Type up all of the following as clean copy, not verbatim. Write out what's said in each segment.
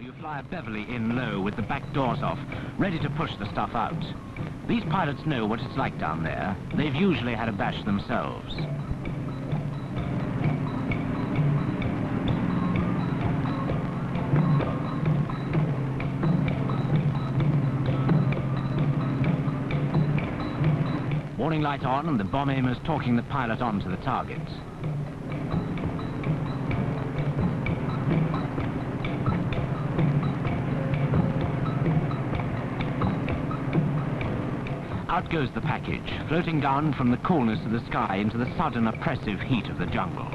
you fly a Beverly in low with the back doors off, ready to push the stuff out. These pilots know what it's like down there. They've usually had a bash themselves. Warning light on, and the bomb aimer's talking the pilot on to the target. Out goes the package, floating down from the coolness of the sky into the sudden oppressive heat of the jungle.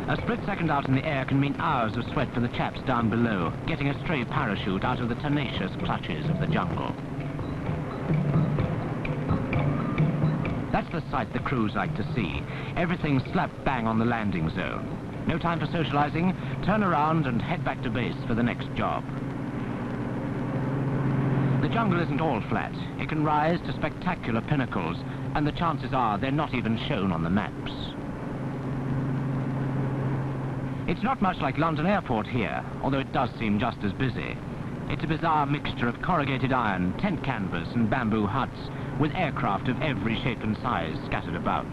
A split second out in the air can mean hours of sweat for the chaps down below, getting a stray parachute out of the tenacious clutches of the jungle. That's the sight the crews like to see. Everything slap bang on the landing zone. No time for socializing, turn around and head back to base for the next job. The jungle isn't all flat. It can rise to spectacular pinnacles, and the chances are they're not even shown on the maps. It's not much like London Airport here, although it does seem just as busy. It's a bizarre mixture of corrugated iron, tent canvas and bamboo huts, with aircraft of every shape and size scattered about.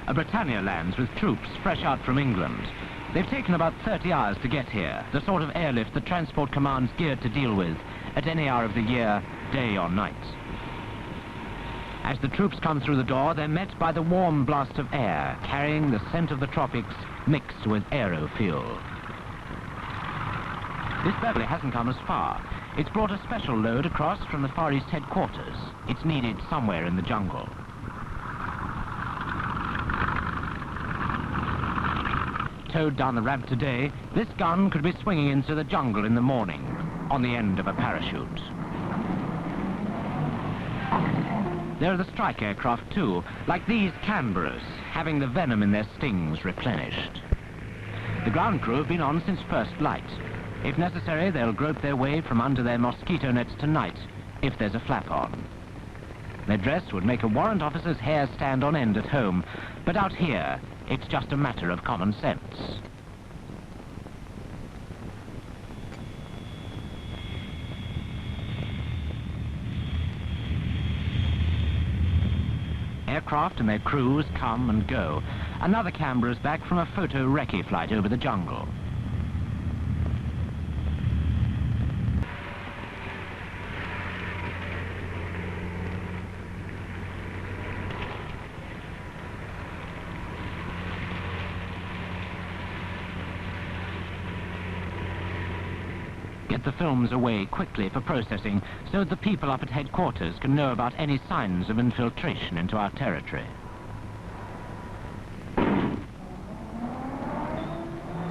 A Britannia lands with troops fresh out from England. They've taken about 30 hours to get here, the sort of airlift the Transport Command's geared to deal with at any hour of the year, day or night. As the troops come through the door, they're met by the warm blast of air, carrying the scent of the tropics mixed with aero fuel. This Beverly hasn't come as far. It's brought a special load across from the Far East headquarters. It's needed somewhere in the jungle. Towed down the ramp today, this gun could be swinging into the jungle in the morning, on the end of a parachute. There are the strike aircraft too, like these Canberras, having the venom in their stings replenished. The ground crew have been on since first light. If necessary, they'll grope their way from under their mosquito nets tonight, if there's a flap on. Their dress would make a warrant officer's hair stand on end at home, but out here, it's just a matter of common sense. Aircraft and their crews come and go. Another Canberra's back from a photo recce flight over the jungle. Get the films away quickly for processing so the people up at headquarters can know about any signs of infiltration into our territory.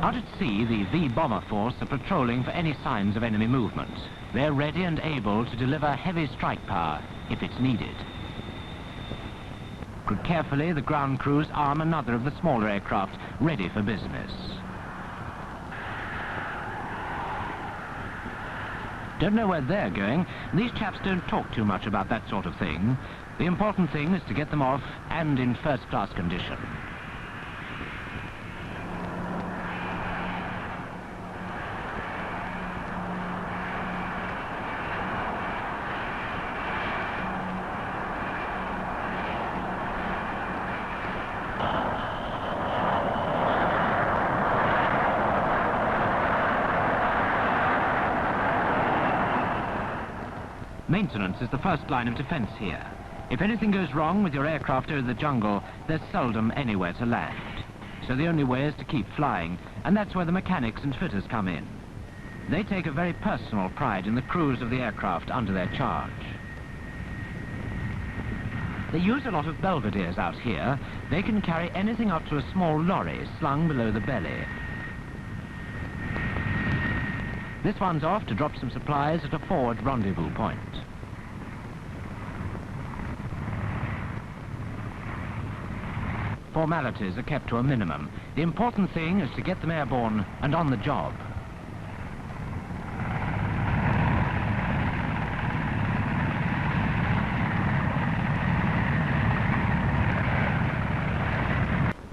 Out at sea, the V Bomber Force are patrolling for any signs of enemy movement. They're ready and able to deliver heavy strike power if it's needed. Carefully, the ground crews arm another of the smaller aircraft ready for business. Don't know where they're going. These chaps don't talk too much about that sort of thing. The important thing is to get them off and in first-class condition. Maintenance is the first line of defense here. If anything goes wrong with your aircraft over the jungle, there's seldom anywhere to land. So the only way is to keep flying, and that's where the mechanics and fitters come in. They take a very personal pride in the crews of the aircraft under their charge. They use a lot of belvederes out here. They can carry anything up to a small lorry slung below the belly. This one's off to drop some supplies at a forward rendezvous point. Formalities are kept to a minimum. The important thing is to get them airborne and on the job.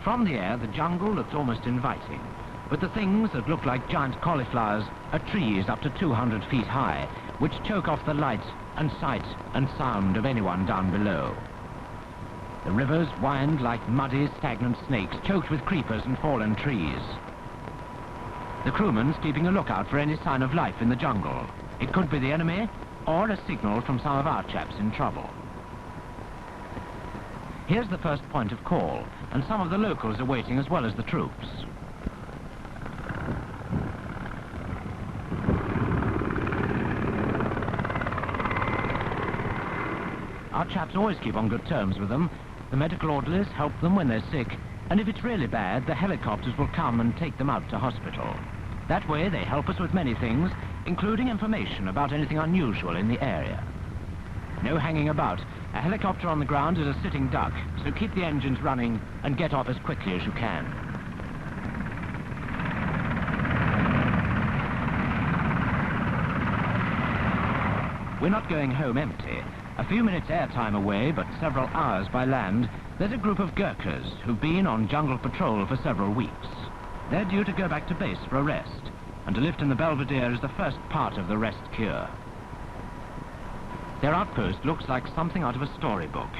From the air, the jungle looks almost inviting. But the things that look like giant cauliflowers are trees up to 200 feet high, which choke off the light and sight and sound of anyone down below. The rivers wind like muddy, stagnant snakes, choked with creepers and fallen trees. The crewman's keeping a lookout for any sign of life in the jungle. It could be the enemy, or a signal from some of our chaps in trouble. Here's the first point of call, and some of the locals are waiting as well as the troops. Our chaps always keep on good terms with them. The medical orderlies help them when they're sick, and if it's really bad, the helicopters will come and take them out to hospital. That way they help us with many things, including information about anything unusual in the area. No hanging about. A helicopter on the ground is a sitting duck, so keep the engines running and get off as quickly as you can. We're not going home empty. A few minutes airtime away, but several hours by land, there's a group of Gurkhas who've been on jungle patrol for several weeks. They're due to go back to base for a rest, and to lift in the Belvedere is the first part of the rest cure. Their outpost looks like something out of a storybook.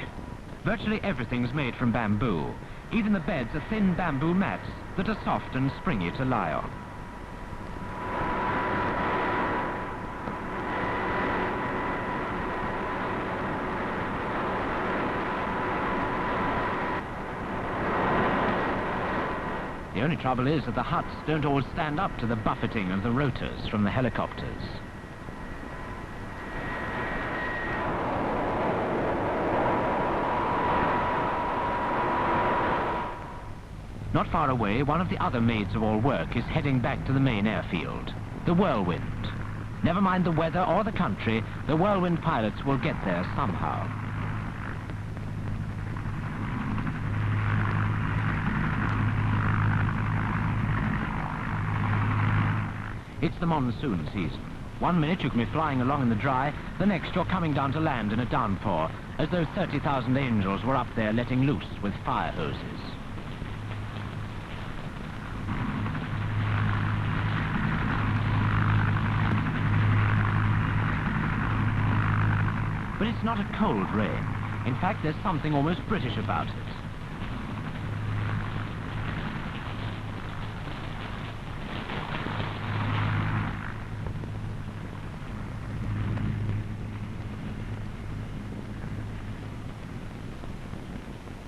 Virtually everything's made from bamboo. Even the beds are thin bamboo mats that are soft and springy to lie on. The only trouble is that the huts don't always stand up to the buffeting of the rotors from the helicopters. Not far away, one of the other maids of all work is heading back to the main airfield, the Whirlwind. Never mind the weather or the country, the Whirlwind pilots will get there somehow. It's the monsoon season. 1 minute you can be flying along in the dry, the next you're coming down to land in a downpour, as though 30,000 angels were up there letting loose with fire hoses. But it's not a cold rain. In fact, there's something almost British about it.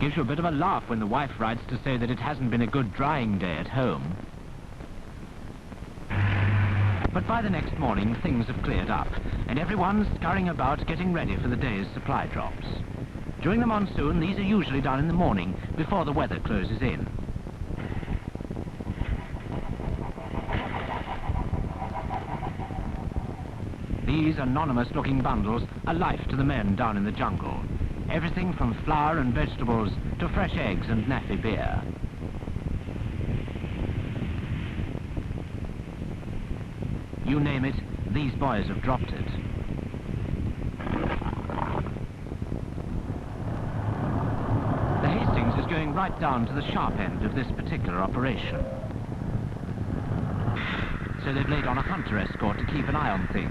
Gives you a bit of a laugh when the wife writes to say that it hasn't been a good drying day at home. But by the next morning, things have cleared up, and everyone's scurrying about getting ready for the day's supply drops. During the monsoon, these are usually done in the morning, before the weather closes in. These anonymous-looking bundles are life to the men down in the jungle. Everything from flour and vegetables to fresh eggs and naffy beer. You name it, these boys have dropped it. The Hastings is going right down to the sharp end of this particular operation. So they've laid on a hunter escort to keep an eye on things.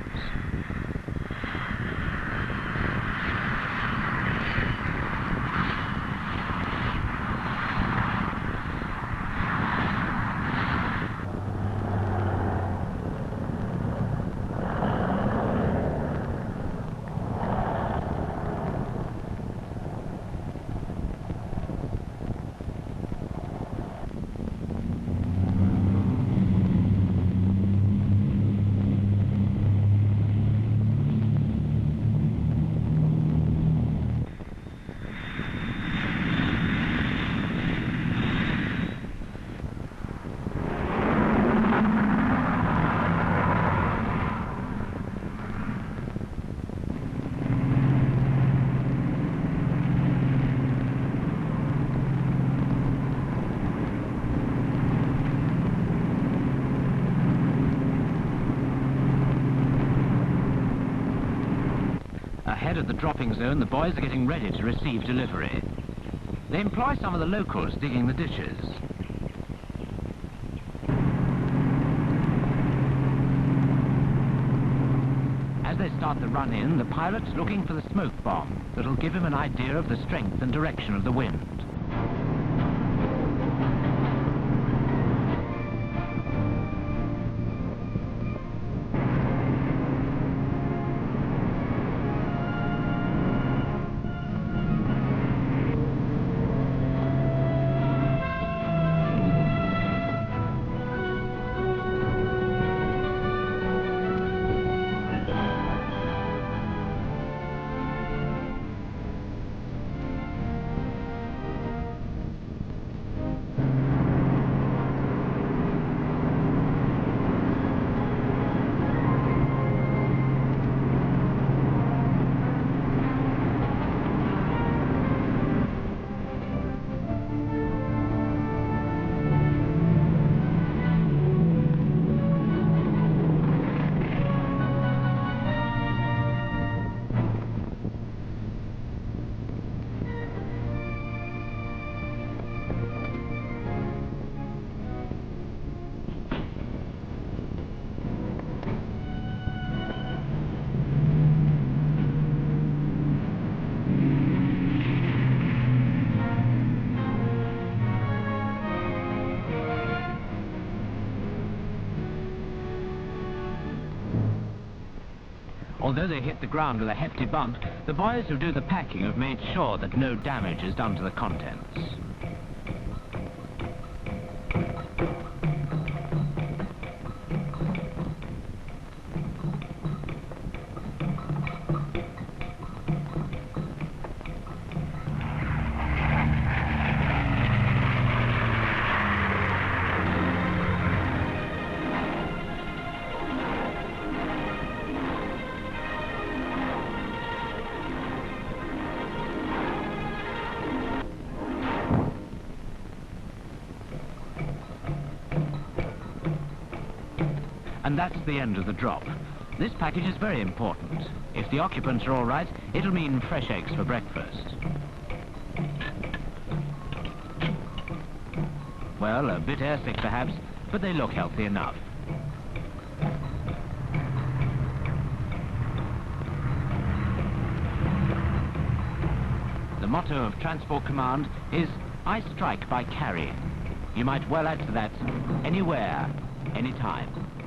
Ahead of the dropping zone, the boys are getting ready to receive delivery. They employ some of the locals digging the ditches. they start the run-in, the pilot's looking for the smoke bomb that'll give him an idea of the strength and direction of the wind. Although they hit the ground with a hefty bump, the boys who do the packing have made sure that no damage is done to the contents. And that's the end of the drop. This package is very important. If the occupants are all right, it'll mean fresh eggs for breakfast. Well, a bit airsick perhaps, but they look healthy enough. The motto of Transport Command is, I strike by carrying. You might well add to that, anywhere, anytime.